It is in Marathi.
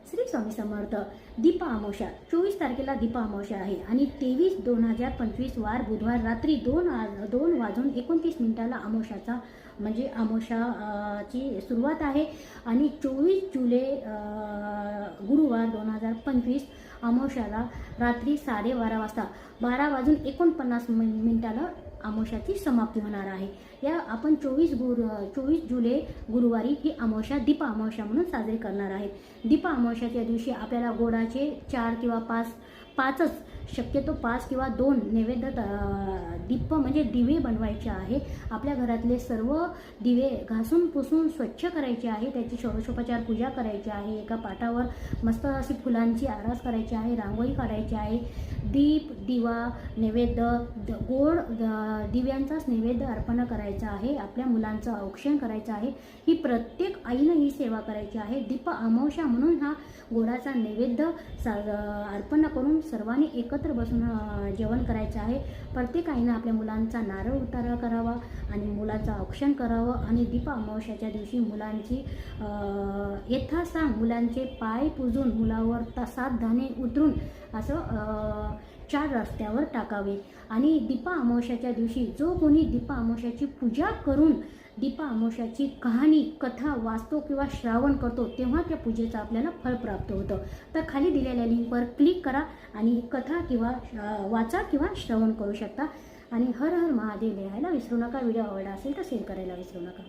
श्री स्वामी समर्थ. दीपा अमावस्या 24 तारखेला दीपा अमावस्या आहे आणि 23/2025 वार बुधवार रात्री 2:29 अमावस्याचा म्हणजे अमावस्याची सुरुवात आहे आणि 24 जुलै गुरुवार 2025 अमावस्याला रात्री 12:30 वाजता 12:49 अमावस्याची समाप्ती होणार आहे. या आपण 24 जुलै गुरुवारी ही अमावस्या दीपा अमावस्या म्हणून साजरी करणार आहे. दीपा अमावस्याच्या दिवशी आपल्याला गोडाचे 4 किंवा 5च शक्यतो 5 किंवा 2 नैवेद्य दीप म्हणजे दिवे बनवायचे आहे. आपल्या घरातले सर्व दिवे घासून पुसून स्वच्छ करायचे आहे. त्याची षोडशोपचार पूजा करायची आहे. एका पाटावर मस्त अशी फुलांची आरास करायची आहे. रांगोळी काढायची आहे. दीप दिवा नैवेद्य गोड दिव्यांचाच नैवेद्य अर्पण करायचा आहे. आपल्या मुलांचं औक्षण करायचं आहे. ही प्रत्येक आईनं ही सेवा करायची आहे. दीप अमावस्या म्हणून हा गोडाचा नैवेद्य अर्पण करून सर्वांनी एकत्र बसून जेवण करायचं आहे. प्रत्येक आईनं आपल्या मुलांचा नारळ उतारा करावा आणि मुलांचं औक्षण करावं आणि दीप अमावस्याच्या दिवशी मुलांची यथासांग मुलांचे पाय पुजून मुलावर 7 दाणे उतरून असं 4 रस्त्यावर टाकावे. आणि दीपा अमावस्याच्या दिवशी जो कोणी दीपा अमावस्याची पूजा करून दीपा अमावस्याची कहाणी कथा वाचतो किंवा श्रावण करतो तेव्हा त्या पूजेचं आपल्याला फळ प्राप्त होतं. तर खाली दिलेल्या लिंकवर क्लिक करा आणि कथा किंवा वाचा किंवा श्रवण करू शकता. आणि हर हर महादेव लिहायला विसरू नका. व्हिडिओ आवडला असेल तर शेअर करायला विसरू नका.